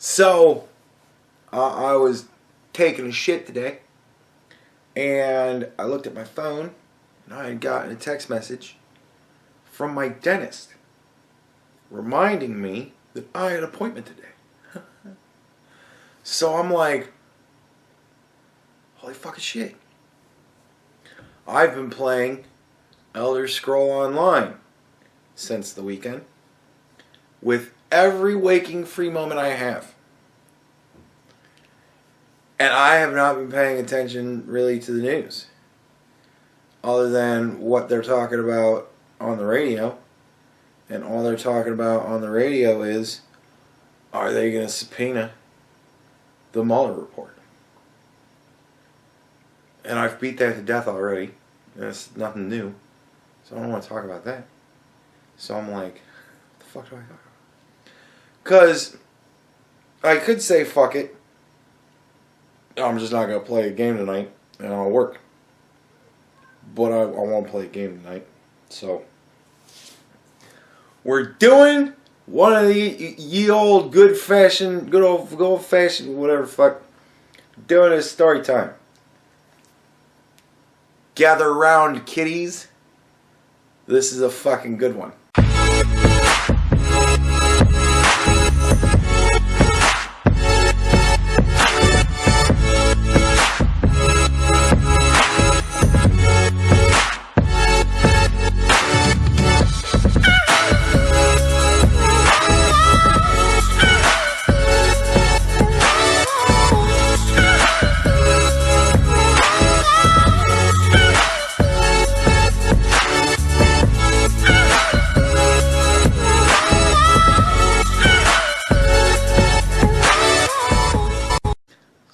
So, I was taking a shit today, and I looked at my phone, and I had gotten a text message from my dentist reminding me that I had an appointment today. So I'm like, holy fucking shit. I've been playing Elder Scroll Online since the weekend with every waking free moment I have. And I have not been paying attention really to the news, other than what they're talking about on the radio. And all they're talking about on the radio is, are they going to subpoena the Mueller report? And I've beat that to death already. That's nothing new. So I don't want to talk about that. So I'm like, what the fuck do I talk about? Because I could say, fuck it, I'm just not going to play a game tonight, and I'll work. But I won't play a game tonight. So we're doing one of the ye old good old fashioned, whatever fuck, doing a story time. Gather round, kiddies. This is a fucking good one.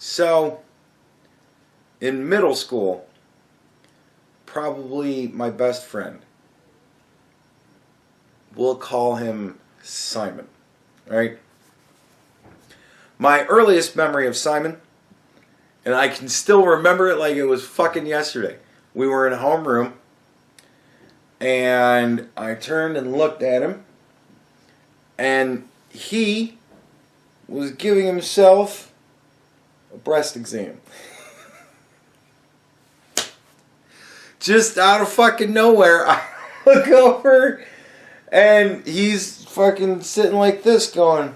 So, in middle school, probably my best friend, we'll call him Simon, right? My earliest memory of Simon, and I can still remember it like it was fucking yesterday. We were in homeroom, and I turned and looked at him, and he was giving himself a breast exam. Just out of fucking nowhere, I look over and he's fucking sitting like this going.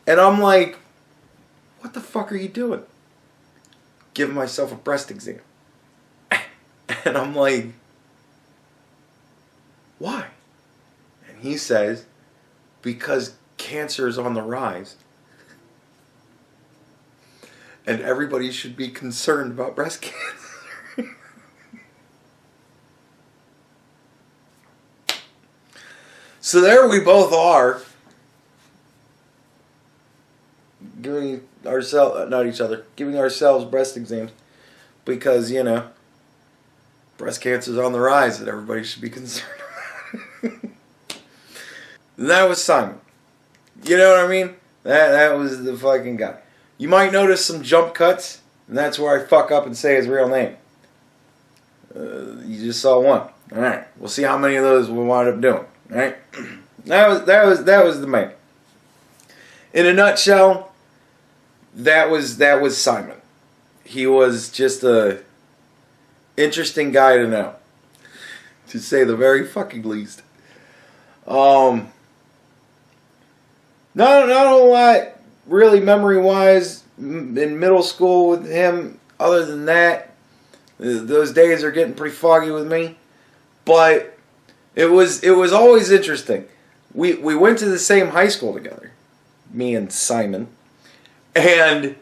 And I'm like, what the fuck are you doing? Giving myself a breast exam. And I'm like, why? And he says, because cancer is on the rise. And everybody should be concerned about breast cancer. So there we both are, giving ourselves, not each other, giving ourselves breast exams because, you know, breast cancer is on the rise and everybody should be concerned about it. And that was Simon. You know what I mean? That was the fucking guy. You might notice some jump cuts, and that's where I fuck up and say his real name. You just saw one. All right, we'll see how many of those we wind up doing. All right, that was the man. In a nutshell, that was Simon. He was just a interesting guy to know, to say the very fucking least. Not a whole lot. Really, memory-wise, in middle school with him, other than that, those days are getting pretty foggy with me. But it was always interesting. We went to the same high school together, me and Simon, and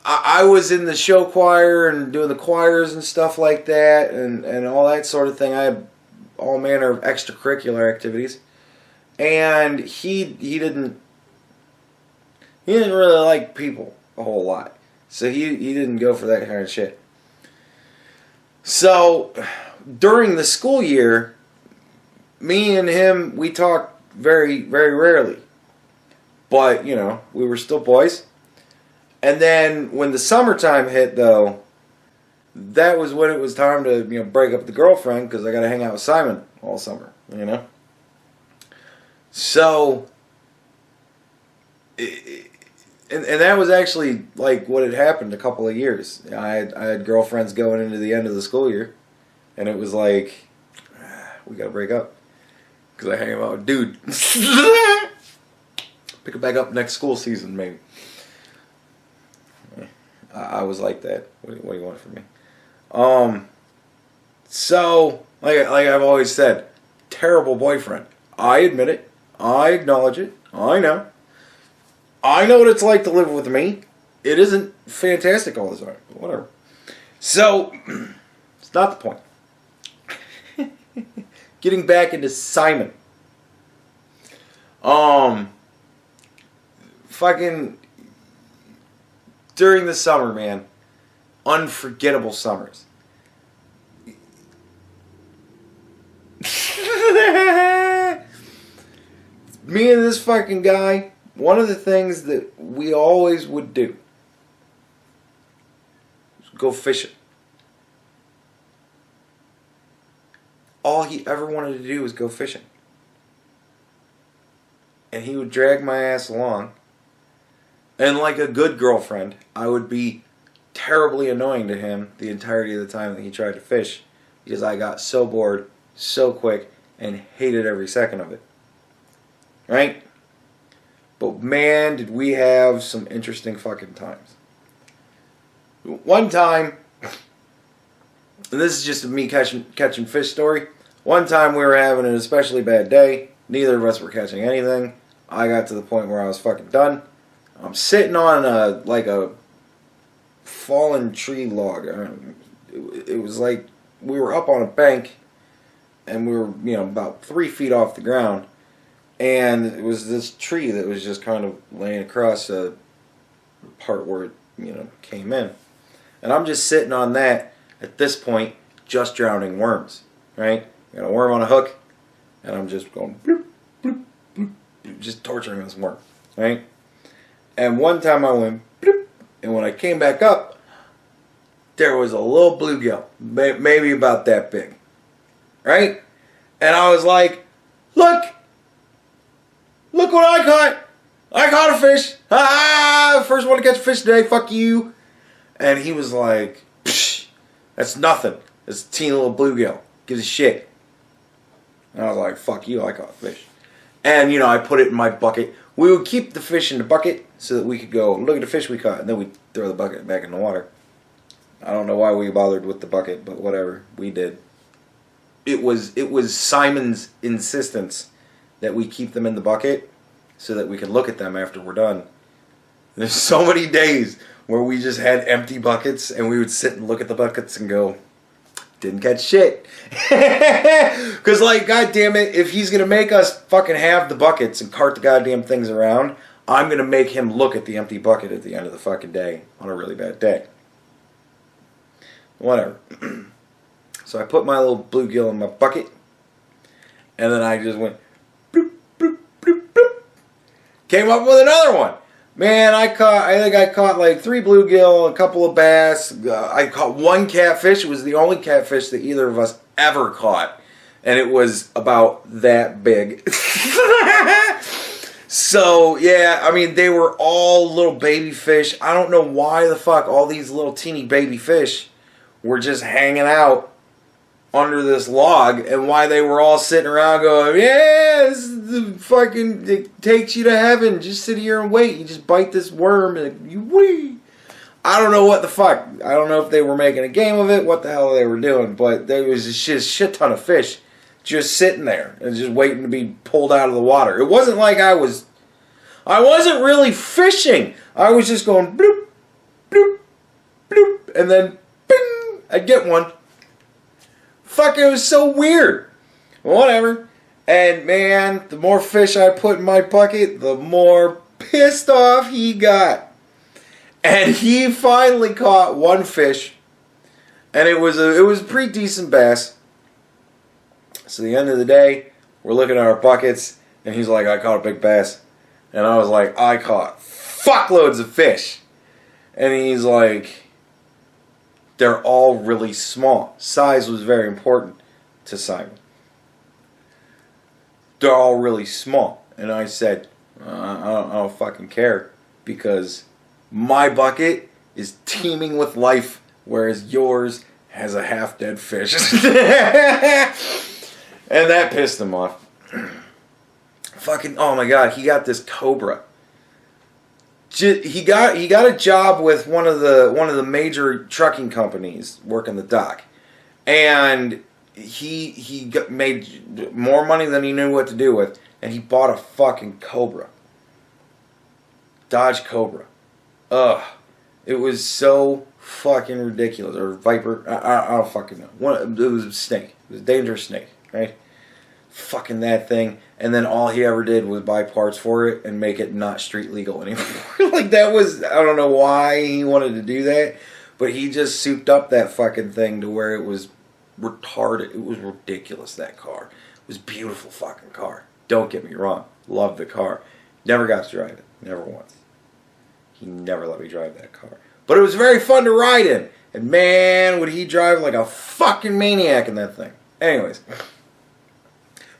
I was in the show choir and doing the choirs and stuff like that, and all that sort of thing. I had all manner of extracurricular activities, and he didn't really like people a whole lot. So he didn't go for that kind of shit. So during the school year, me and him, we talked very, very rarely. But, you know, we were still boys. And then when the summertime hit, though, that was when it was time to, you know, break up the girlfriend because I got to hang out with Simon all summer, you know. So and that was actually like what had happened a couple of years. I had girlfriends going into the end of the school year, and it was like, we gotta break up because I hang out with dude. Pick it back up next school season, maybe. I was like that. What do you want from me? So like I've always said, terrible boyfriend. I admit it. I acknowledge it. I know. I know what it's like to live with me. It isn't fantastic all the time, but whatever. So, it's not the point. Getting back into Simon. Fucking during the summer, man. Unforgettable summers. Me and this fucking guy, one of the things that we always would do was go fishing. All he ever wanted to do was go fishing. And he would drag my ass along. And like a good girlfriend, I would be terribly annoying to him the entirety of the time that he tried to fish. Because I got so bored so quick and hated every second of it. Right? But man, did we have some interesting fucking times. One time, and this is just a me catching fish story. One time we were having an especially bad day. Neither of us were catching anything. I got to the point where I was fucking done. I'm sitting on a fallen tree log. It was like we were up on a bank, and we were about 3 feet off the ground. And it was this tree that was just kind of laying across a part where it, came in. And I'm just sitting on that, at this point, just drowning worms, right? I got a worm on a hook, and I'm just going bloop, bloop, bloop, bloop, just torturing this worm, right? And one time I went bloop, and when I came back up, there was a little bluegill, maybe about that big, right? And I was like, look what I caught! I caught a fish! Ah, first one to catch a fish today, fuck you! And he was like, psh, that's nothing. It's a teeny little bluegill. Gives a shit. And I was like, fuck you, I caught a fish. And, I put it in my bucket. We would keep the fish in the bucket so that we could go, look at the fish we caught, and then we'd throw the bucket back in the water. I don't know why we bothered with the bucket, but whatever. We did. It was Simon's insistence that we keep them in the bucket so that we can look at them after we're done. There's so many days where we just had empty buckets and we would sit and look at the buckets and go, didn't catch shit. Because god damn it, if he's going to make us fucking have the buckets and cart the goddamn things around, I'm going to make him look at the empty bucket at the end of the fucking day on a really bad day. Whatever. So I put my little bluegill in my bucket, and then I just went bloop, bloop, bloop, bloop. Came up with another one. Man, I think I caught like 3 bluegill, a couple of bass. I caught 1 catfish. It was the only catfish that either of us ever caught. And it was about that big. So, yeah, they were all little baby fish. I don't know why the fuck all these little teeny baby fish were just hanging out under this log, and why they were all sitting around going, yeah, this is the fucking, it takes you to heaven. Just sit here and wait. You just bite this worm and you wee. I don't know what the fuck. I don't know if they were making a game of it, what the hell they were doing, but there was a shit ton of fish just sitting there and just waiting to be pulled out of the water. It wasn't like I wasn't really fishing. I was just going bloop, bloop, bloop, and then bing, I'd get one. Fuck, it was so weird. Whatever. And man, the more fish I put in my bucket, the more pissed off he got. And he finally caught 1 fish. And it was a pretty decent bass. So at the end of the day, we're looking at our buckets, and he's like, I caught a big bass. And I was like, I caught fuckloads of fish. And he's like, they're all really small. Size was very important to Simon. They're all really small. And I said, I don't fucking fucking care because my bucket is teeming with life, whereas yours has a half-dead fish. And that pissed him off. Fucking, oh my God, he got this cobra. He got a job with one of the major trucking companies working the dock, and he made more money than he knew what to do with, and he bought a fucking Cobra, Dodge Cobra. Ugh, it was so fucking ridiculous. Or Viper, I don't fucking know. It was a snake. It was a dangerous snake, right? Fucking that thing. And then all he ever did was buy parts for it and make it not street legal anymore. Like, that was, I don't know why he wanted to do that, but he just souped up that fucking thing to where it was retarded. It was ridiculous, that car. It was a beautiful fucking car. Don't get me wrong. Loved the car. Never got to drive it. Never once. He never let me drive that car. But it was very fun to ride in. And man, would he drive like a fucking maniac in that thing. Anyways.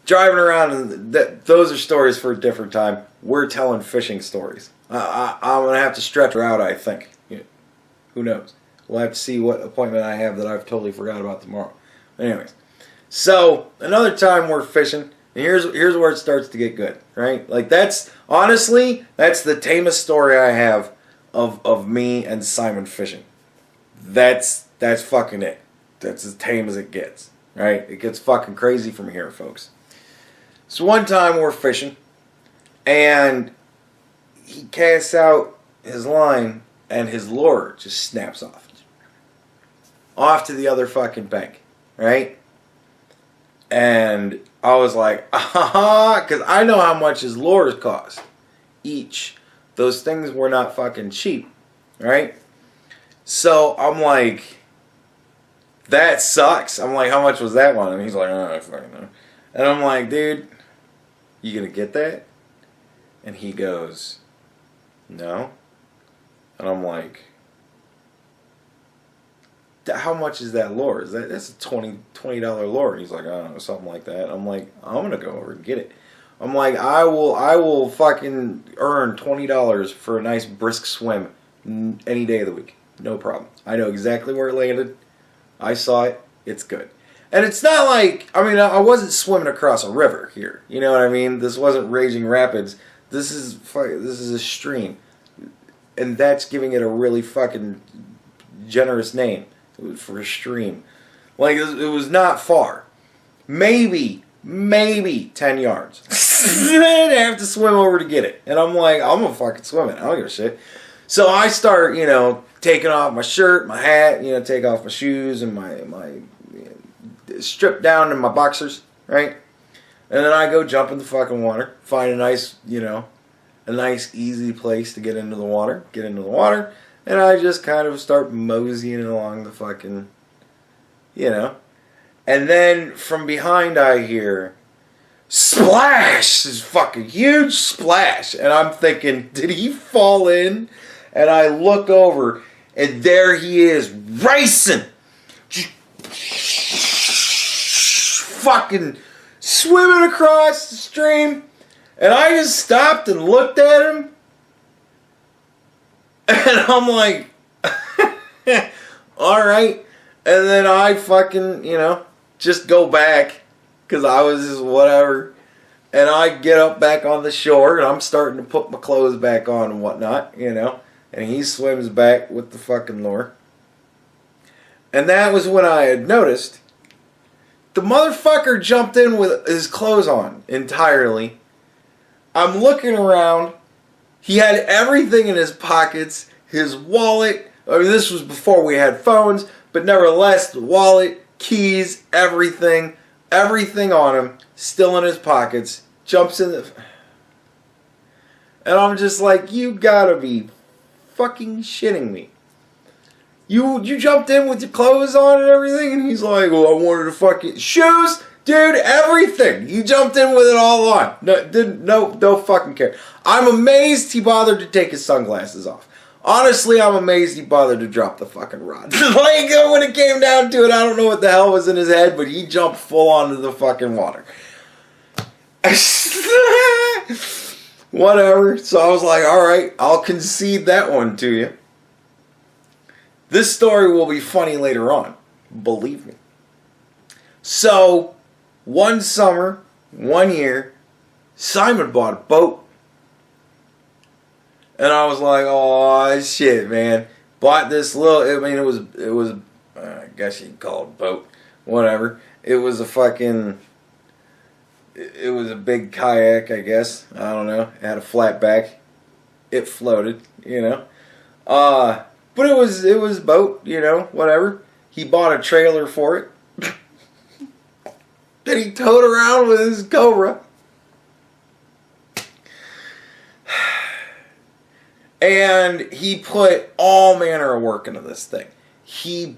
Driving around, and those are stories for a different time. We're telling fishing stories. I'm going to have to stretch her out, I think. Yeah. Who knows? We'll have to see what appointment I have that I've totally forgot about tomorrow. Anyways. So, another time we're fishing. And here's where it starts to get good. Right? Like, that's, honestly, that's the tamest story I have of me and Simon fishing. That's fucking it. That's as tame as it gets. Right? It gets fucking crazy from here, folks. So one time we're fishing, and he casts out his line, and his lure just snaps off to the other fucking bank, right? And I was like, because I know how much his lures cost each. Those things were not fucking cheap, right? So I'm like, that sucks. I'm like, how much was that one? And he's like, oh, I fucking know. And I'm like, dude, you gonna get that? And he goes, no. And I'm like, how much is that lure? That's a $20 lure? And he's like, I don't know, something like that. I'm like, I'm gonna go over and get it. I'm like, I will fucking earn $20 for a nice brisk swim any day of the week. No problem. I know exactly where it landed. I saw it. It's good. And it's not like, I mean, I wasn't swimming across a river here. You know what I mean? This wasn't raging rapids. This is a stream. And that's giving it a really fucking generous name for a stream. Like, it was not far. Maybe 10 yards. I have to swim over to get it. And I'm like, I'm gonna fucking swim it. I don't give a shit. So I start, taking off my shirt, my hat, take off my shoes and my strip down to my boxers, right? And then I go jump in the fucking water, find a nice, a nice easy place to get into the water, and I just kind of start moseying along the fucking, and then from behind I hear, splash! This fucking huge splash, and I'm thinking, did he fall in? And I look over, and there he is, racing! Fucking swimming across the stream, and I just stopped and looked at him, and I'm like, alright, and then I fucking, just go back, because I was just whatever, and I get up back on the shore, and I'm starting to put my clothes back on and whatnot, and he swims back with the fucking lure, and that was when I had noticed the motherfucker jumped in with his clothes on entirely. I'm looking around. He had everything in his pockets. His wallet. I mean, this was before we had phones, but nevertheless, the wallet, keys, everything on him, still in his pockets. Jumps in the... And I'm just like, you gotta be fucking shitting me. You jumped in with your clothes on and everything? And he's like, well, I wanted to fucking... Shoes? Dude, everything. You jumped in with it all on. No, don't fucking care. I'm amazed he bothered to take his sunglasses off. Honestly, I'm amazed he bothered to drop the fucking rod. Like, when it came down to it, I don't know what the hell was in his head, but he jumped full onto the fucking water. Whatever. So I was like, alright, I'll concede that one to you. This story will be funny later on. Believe me. So, one summer, one year, Simon bought a boat. And I was like, oh shit, man. Bought this little, I mean, it was, I guess you'd call it a boat. Whatever. It was a fucking, it was a big kayak, I guess. I don't know. It had a flat back. It floated, you know. But it was a boat, you know, whatever. He bought a trailer for it. Then he towed around with his Cobra. And he put all manner of work into this thing. He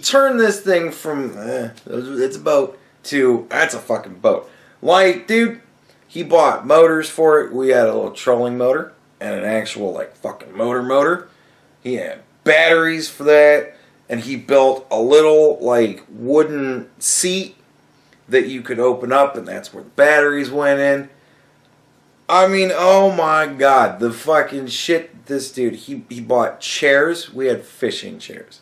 turned this thing from, it's a boat, to, that's a fucking boat. Like, dude, he bought motors for it. We had a little trolling motor and an actual, like, fucking motor. He had batteries for that. And he built a little, like, wooden seat that you could open up, and that's where the batteries went in. I mean, oh my god, the fucking shit this dude, he bought chairs. We had fishing chairs.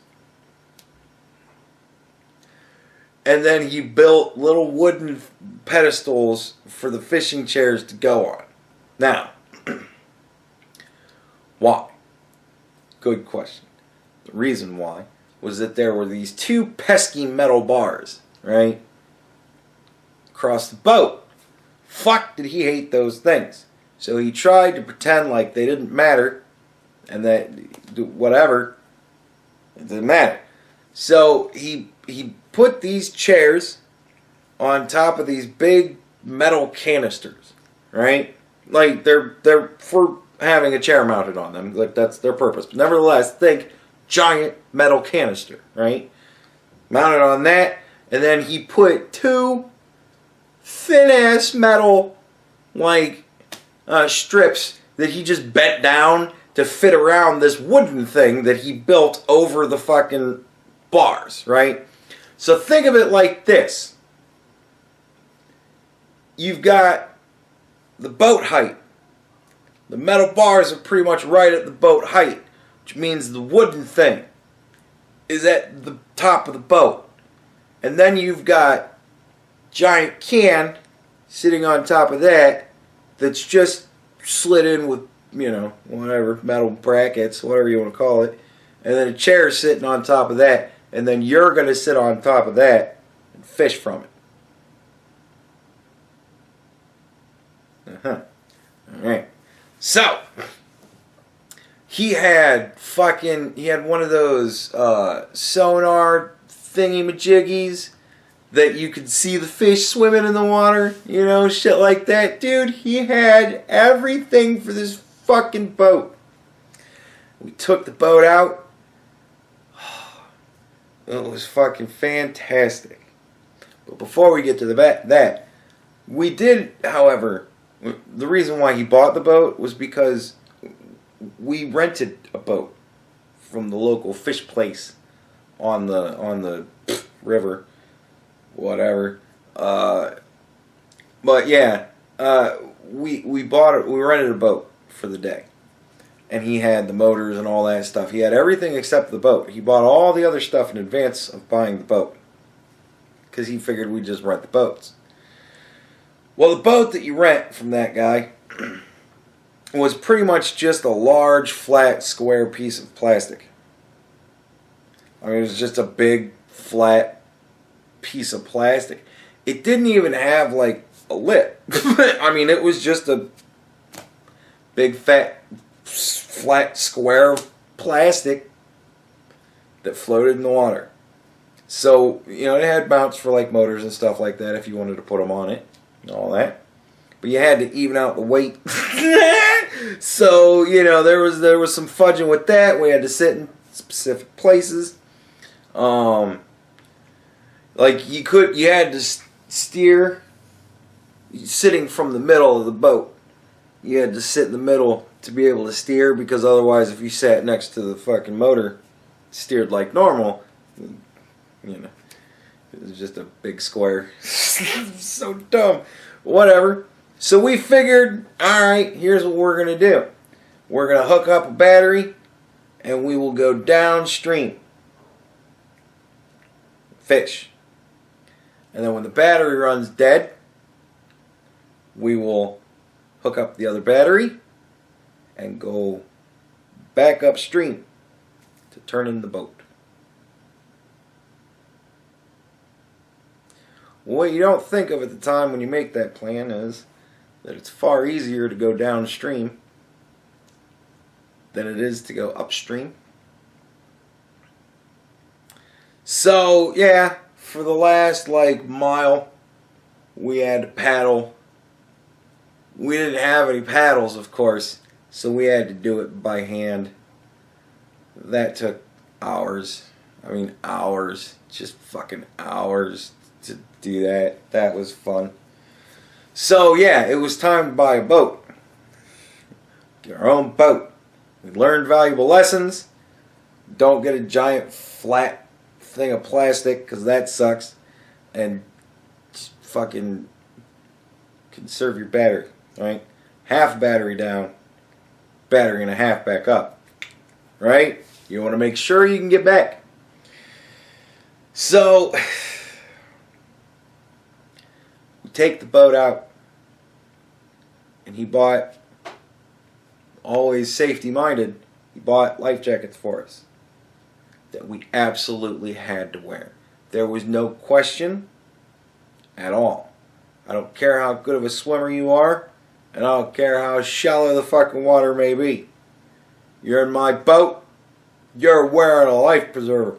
And then he built little wooden pedestals for the fishing chairs to go on. Now, why? Good question. The reason why was that there were these two pesky metal bars, right? Across the boat. Fuck did he hate those things. So he tried to pretend like they didn't matter and that whatever, it didn't matter. So he put these chairs on top of these big metal canisters, right? Like they're for having a chair mounted on them. Like that's their purpose. But nevertheless, think giant metal canister, right? Mounted on that, and then he put two thin-ass metal, like, strips that he just bent down to fit around this wooden thing that he built over the fucking bars, right? So think of it like this. You've got the boat height. The metal bars are pretty much right at the boat height, which means the wooden thing is at the top of the boat. And then you've got giant can sitting on top of that that's just slid in with, you know, whatever, metal brackets, whatever you want to call it. And then a chair sitting on top of that. And then you're going to sit on top of that and fish from it. Alright. So, he had one of those sonar thingy-majiggies that you could see the fish swimming in the water, you know, shit like that. Dude, he had everything for this fucking boat. We took the boat out. It was fucking fantastic. But before we get to that, we did, however, the reason why he bought the boat was because we rented a boat from the local fish place on the river, whatever. But yeah, we bought it. We rented a boat for the day, and he had the motors and all that stuff. He had everything except the boat. He bought all the other stuff in advance of buying the boat because he figured we'd just rent the boats. Well, the boat that you rent from that guy was pretty much just a large, flat, square piece of plastic. I mean, it was just a big, flat piece of plastic. It didn't even have, like, a lip. I mean, it was just a big, fat, flat square of plastic that floated in the water. So, you know, it had mounts for, like, motors and stuff like that if you wanted to put them on it. All that, but you had to even out the weight. So, you know, there was some fudging with that. We had to sit in specific places. Like you had to steer sitting from the middle of the boat. You had to sit in the middle to be able to steer, because otherwise, if you sat next to the fucking motor, steered like normal, you know. It was just a big square. So dumb. Whatever. So we figured, alright, here's what we're going to do. We're going to hook up a battery and we will go downstream. Fish. And then when the battery runs dead, we will hook up the other battery and go back upstream to turn in the boat. What you don't think of at the time when you make that plan is that it's far easier to go downstream than it is to go upstream. So, yeah, for the last mile, we had to paddle. We didn't have any paddles, of course, so we had to do it by hand. That took hours. I mean, hours. Just fucking hours to do that. That was fun. So, yeah, it was time to buy a boat. Get our own boat. We learned valuable lessons. Don't get a giant flat thing of plastic, because that sucks. And just fucking conserve your battery. Right? Half battery down, battery and a half back up. Right? You want to make sure you can get back. So, we take the boat out, and he bought, always safety minded, he bought life jackets for us that we absolutely had to wear. There was no question at all. I don't care how good of a swimmer you are, and I don't care how shallow the fucking water may be. You're in my boat, you're wearing a life preserver.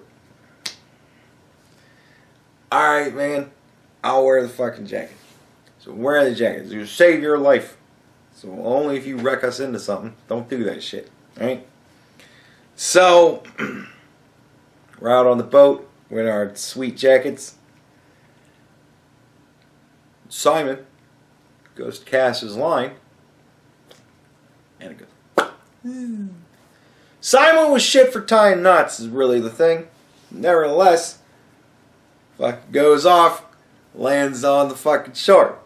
Alright, man, I'll wear the fucking jacket. So wear the jacket. It'll save your life. So only if you wreck us into something. Don't do that shit. Alright? So, we're out on the boat with our sweet jackets. Simon goes to cast his line, and it goes. Simon was shit for tying knots is really the thing. Nevertheless, fucking goes off, lands on the fucking shore.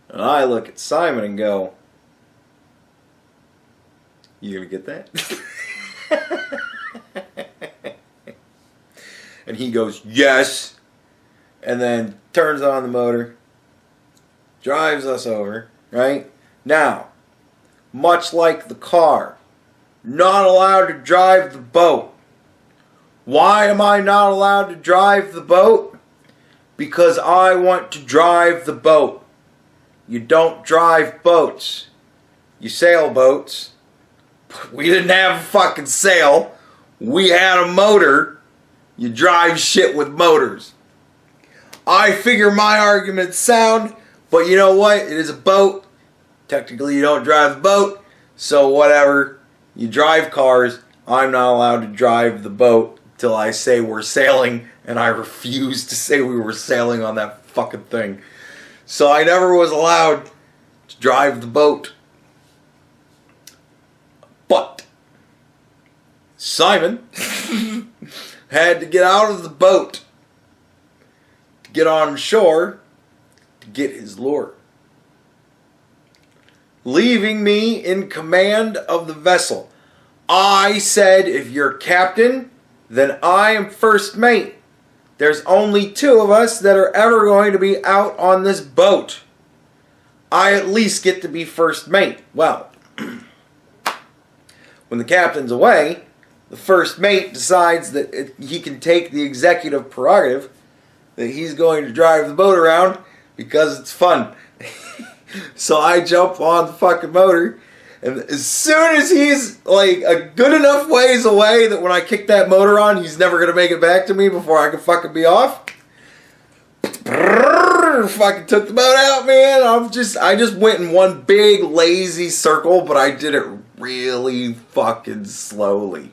And I look at Simon and go, you gonna get that? And he goes, yes. And then turns on the motor, drives us over, right? Now, much like the car, not allowed to drive the boat. Why am I not allowed to drive the boat? Because I want to drive the boat. You don't drive boats. You sail boats. We didn't have a fucking sail. We had a motor. You drive shit with motors. I figure my argument's sound, but you know what? It is a boat. Technically, you don't drive the boat, so whatever. You drive cars. I'm not allowed to drive the boat till I say we're sailing, and I refuse to say we were sailing on that fucking thing. So I never was allowed to drive the boat. But Simon had to get out of the boat to get on shore to get his lure, leaving me in command of the vessel. I said, if you're captain, then I am first mate. There's only two of us that are ever going to be out on this boat. I at least get to be first mate. Well, when the captain's away, the first mate decides that he can take the executive prerogative that he's going to drive the boat around because it's fun. So I jump on the fucking motor, and as soon as he's like a good enough ways away that when I kick that motor on, he's never going to make it back to me before I can fucking be off. Fucking took the boat out, man. I just went in one big lazy circle, but I did it really fucking slowly.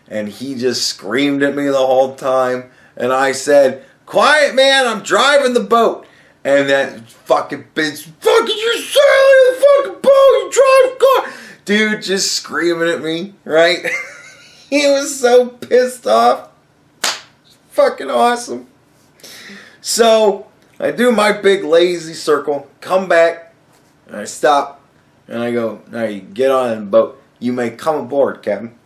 And he just screamed at me the whole time, and I said, quiet, man, I'm driving the boat. And that fucking bitch, fucking, you're sailing the fucking boat, you drive car. Dude just screaming at me, right? He was so pissed off. Fucking awesome. So, I do my big lazy circle, come back, and I stop, and I go, now you get on the boat. You may come aboard, Captain.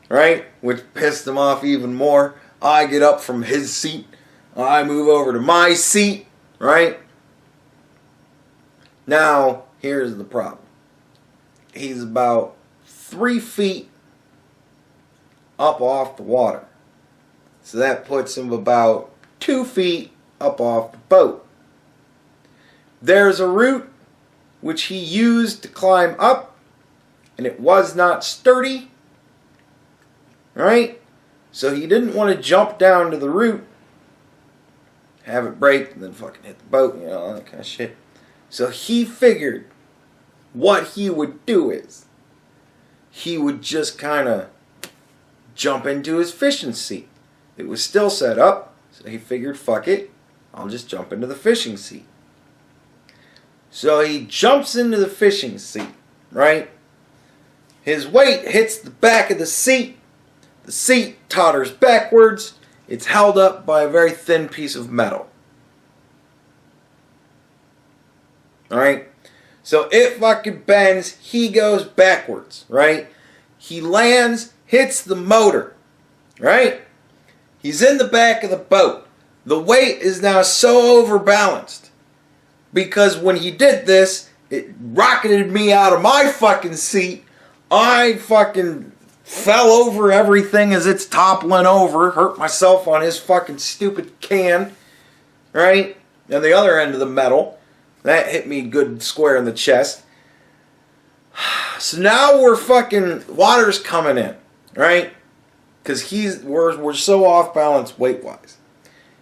Right? Which pissed him off even more. I get up from his seat. I move over to my seat. Right? Now, here's the problem. He's about 3 feet up off the water. So that puts him about 2 feet up off the boat. There's a route which he used to climb up, and it was not sturdy. Right? So he didn't want to jump down to the root, have it break, and then fucking hit the boat, you know, all that kind of shit. So he figured what he would do is he would just kind of jump into his fishing seat. It was still set up, so he figured, fuck it, I'll just jump into the fishing seat. So he jumps into the fishing seat, right? His weight hits the back of the seat. The seat totters backwards. It's held up by a very thin piece of metal. Alright? So it fucking bends. He goes backwards, right? He lands, hits the motor, right? He's in the back of the boat. The weight is now so overbalanced because when he did this, it rocketed me out of my fucking seat. I fucking fell over everything as it's toppling over, hurt myself on his fucking stupid can, right? And the other end of the metal, that hit me good square in the chest. So now we're fucking, water's coming in, right? Because we're so off balance weight-wise.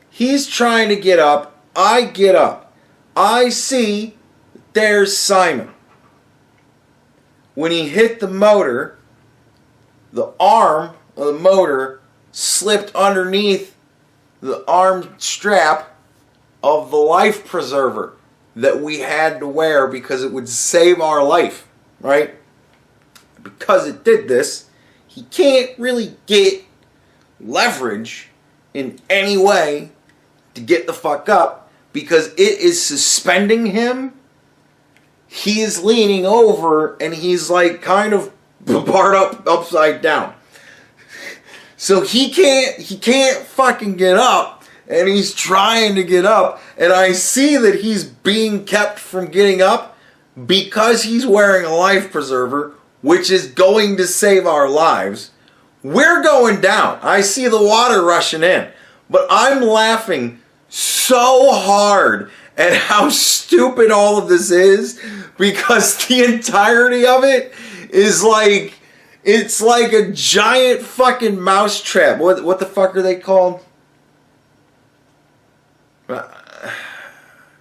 He's trying to get up. I get up. I see there's Simon. When he hit the motor, the arm of the motor slipped underneath the arm strap of the life preserver that we had to wear because it would save our life, right? Because it did this, he can't really get leverage in any way to get the fuck up because it is suspending him. He is leaning over and he's like kind of part upside down. So he can't fucking get up, and he's trying to get up, and I see that he's being kept from getting up because he's wearing a life preserver, which is going to save our lives. We're going down. I see the water rushing in, but I'm laughing so hard at how stupid all of this is because the entirety of it is like, it's like a giant fucking mousetrap. What the fuck are they called?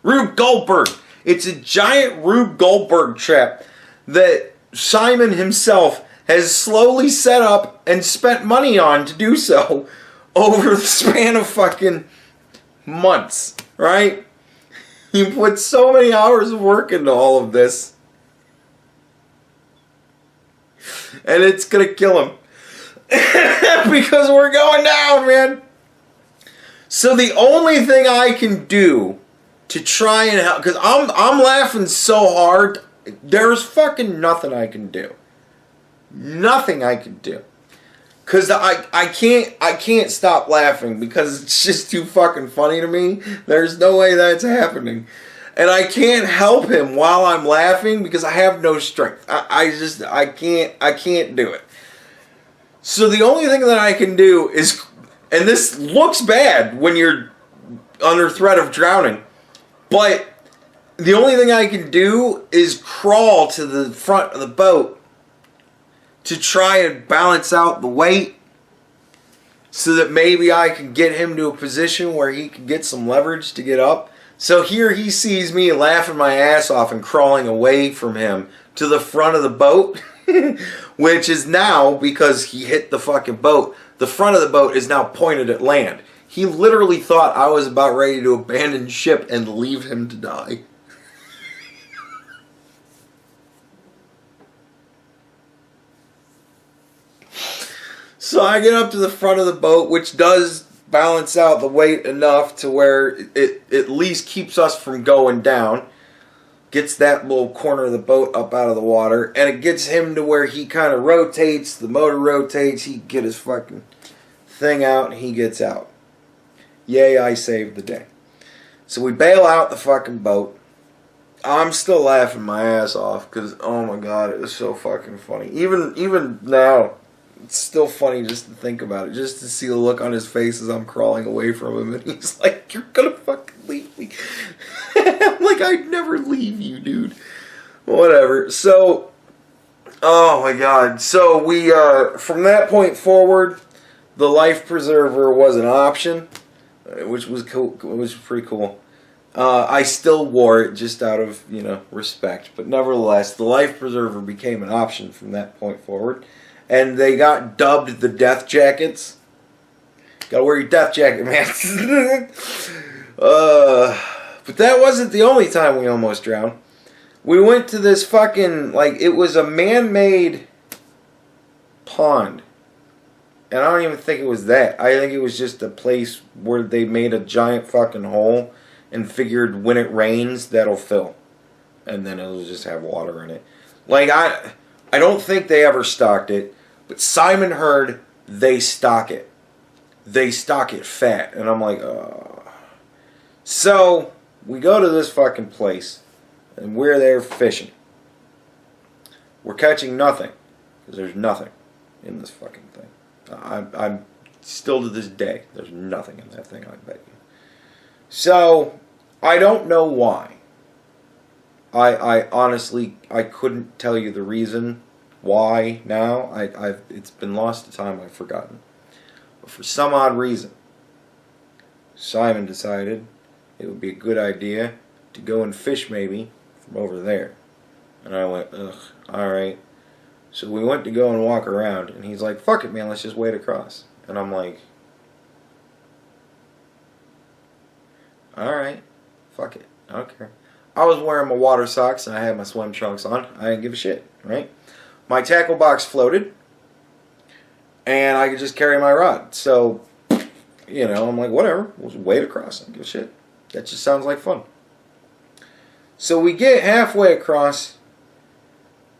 Rube Goldberg. It's a giant Rube Goldberg trap that Simon himself has slowly set up and spent money on to do so over the span of fucking months, right? He put so many hours of work into all of this. And it's gonna kill him. Because we're going down, man. So the only thing I can do to try and help, because I'm laughing so hard, there's fucking nothing I can do. Nothing I can do. Because I can't stop laughing because it's just too fucking funny to me. There's no way that's happening. And I can't help him while I'm laughing because I have no strength. I can't do it. So the only thing that I can do is, and this looks bad when you're under threat of drowning, but the only thing I can do is crawl to the front of the boat to try and balance out the weight so that maybe I can get him to a position where he can get some leverage to get up. So here he sees me laughing my ass off and crawling away from him to the front of the boat, which is now, because he hit the fucking boat, the front of the boat is now pointed at land. He literally thought I was about ready to abandon ship and leave him to die. So I get up to the front of the boat, which does balance out the weight enough to where it at least keeps us from going down. Gets that little corner of the boat up out of the water, and it gets him to where he kind of rotates, the motor rotates, he get his fucking thing out, and he gets out. Yay, I saved the day. So we bail out the fucking boat. I'm still laughing my ass off, because, oh my god, it was so fucking funny. Even now, it's still funny just to think about it, just to see the look on his face as I'm crawling away from him, and he's like, you're gonna fucking leave me. I'm like, I'd never leave you, dude. Whatever. So, oh my god. So we, from that point forward, the life preserver was an option, which was cool. It was pretty cool. I still wore it just out of, respect. But nevertheless, the life preserver became an option from that point forward. And they got dubbed the death jackets. Gotta wear your death jacket, man. But that wasn't the only time we almost drowned. We went to this fucking, it was a man-made pond. And I don't even think it was that. I think it was just a place where they made a giant fucking hole and figured when it rains, that'll fill. And then it'll just have water in it. I don't think they ever stocked it, but Simon heard they stock it. They stock it fat. And I'm like, oh. So, we go to this fucking place, and we're there fishing. We're catching nothing, because there's nothing in this fucking thing. I'm still to this day, there's nothing in that thing, I bet you. So, I don't know why. I honestly, I couldn't tell you the reason why now. It's been lost to time, I've forgotten. But for some odd reason, Simon decided it would be a good idea to go and fish maybe from over there. And I went, ugh, alright. So we went to go and walk around, and he's like, fuck it, man, let's just wade across. And I'm like, alright, fuck it, I don't care. I was wearing my water socks, and I had my swim trunks on. I didn't give a shit, right? My tackle box floated, and I could just carry my rod. So, I'm like, whatever, we'll just wade across, I don't give a shit. That just sounds like fun. So we get halfway across,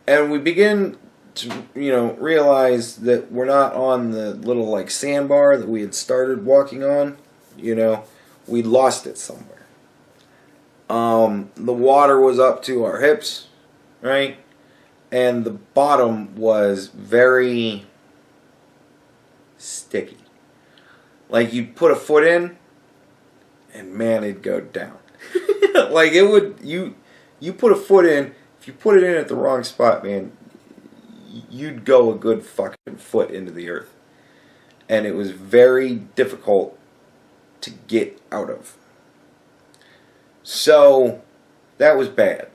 and we begin to, realize that we're not on the little, sandbar that we had started walking on. We lost it somewhere. The water was up to our hips, right? And the bottom was very sticky. You'd put a foot in, and man, it'd go down. It would, you put a foot in, if you put it in at the wrong spot, man, you'd go a good fucking foot into the earth. And it was very difficult to get out of. So, that was bad.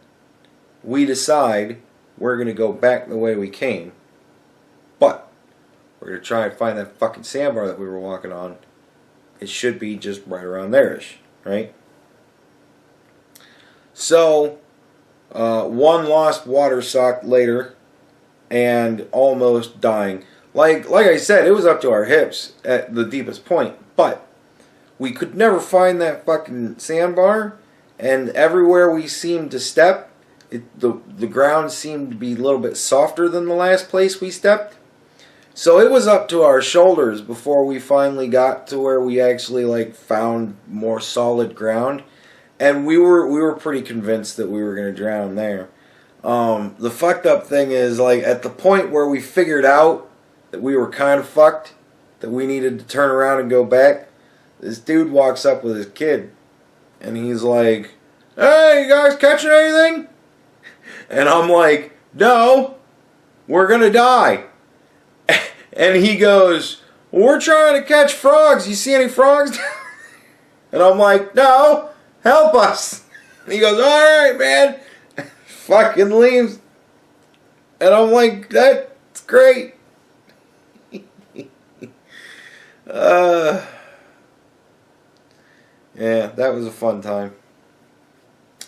We decide we're going to go back the way we came, but we're going to try and find that fucking sandbar that we were walking on. It should be just right around there-ish, right? So, one lost water sock later, and almost dying. Like I said, it was up to our hips at the deepest point, but we could never find that fucking sandbar, and everywhere we seemed to step, the ground seemed to be a little bit softer than the last place we stepped. So it was up to our shoulders before we finally got to where we actually found more solid ground. And we were pretty convinced that we were going to drown there. The fucked up thing is, at the point where we figured out that we were kind of fucked, that we needed to turn around and go back, this dude walks up with his kid. And he's like, hey, you guys catching anything? And I'm like, no, we're going to die. And he goes, well, we're trying to catch frogs. You see any frogs? And I'm like, no. Help us. And he goes, alright, man. Fucking leaves. And I'm like, that's great. Yeah, that was a fun time.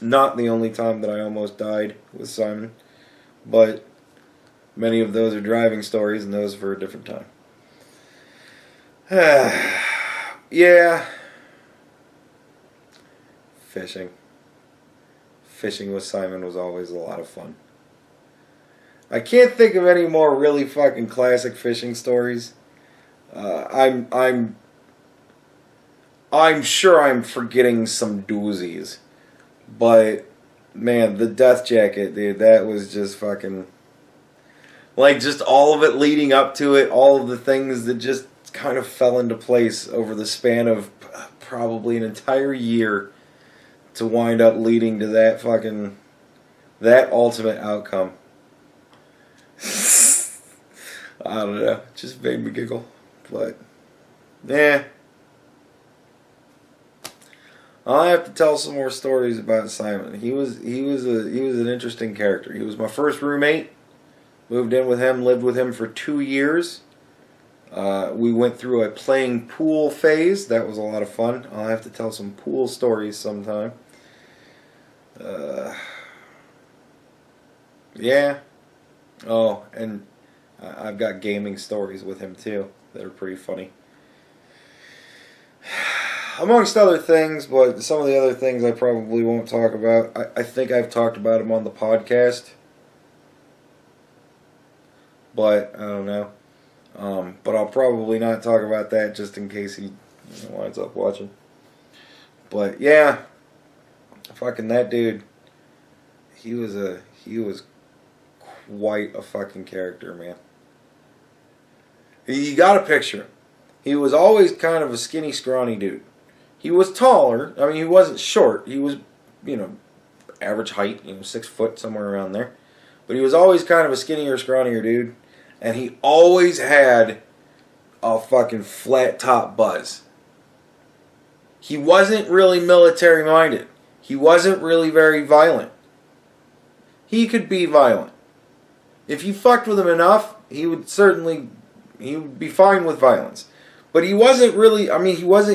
Not the only time that I almost died with Simon, but many of those are driving stories, and those for a different time. Yeah. Fishing. Fishing with Simon was always a lot of fun. I can't think of any more really fucking classic fishing stories. I'm sure I'm forgetting some doozies, but man, the death jacket, dude, that was just fucking like just all of it leading up to it, all of the things that just kind of fell into place over the span of probably an entire year to wind up leading to that ultimate outcome. I don't know, it just made me giggle, but yeah. I'll have to tell some more stories about Simon. He was an interesting character. He was my first roommate. Moved in with him, lived with him for 2 years. We went through a playing pool phase. That was a lot of fun. I'll have to tell some pool stories sometime. Yeah. Oh, and I've got gaming stories with him too that are pretty funny. Amongst other things, but some of the other things I probably won't talk about. I think I've talked about him on the podcast, but I don't know. But I'll probably not talk about that just in case he winds up watching. But yeah, fucking that dude. He was quite a fucking character, man. You got to picture him. He was always kind of a skinny, scrawny dude. He was taller. I mean, he wasn't short. He was, average height, 6 foot, somewhere around there. But he was always kind of a skinnier, scrawnier dude. And he always had a fucking flat top buzz. He wasn't really military minded. He wasn't really very violent. He could be violent. If you fucked with him enough, he would be fine with violence. But he wasn't really,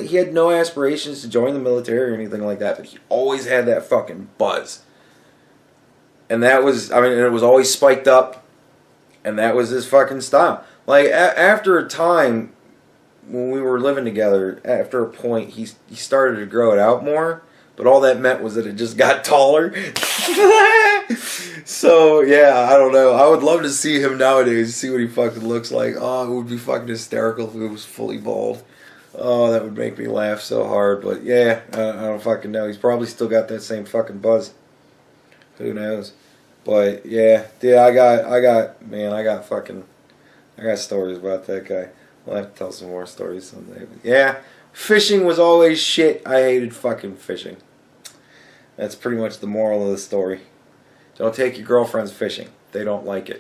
he had no aspirations to join the military or anything like that, but he always had that fucking buzz. And that was, and it was always spiked up, and that was his fucking style. Like, after a time, when we were living together, after a point, he started to grow it out more, but all that meant was that it just got taller. So, yeah, I don't know. I would love to see him nowadays, see what he fucking looks like. Oh, it would be fucking hysterical if he was fully bald. Oh, that would make me laugh so hard. But, yeah, I don't fucking know. He's probably still got that same fucking buzz. Who knows? But, yeah, dude, I got stories about that guy. I'll have to tell some more stories someday. But, yeah, fishing was always shit. I hated fucking fishing. That's pretty much the moral of the story. Don't take your girlfriends fishing. They don't like it.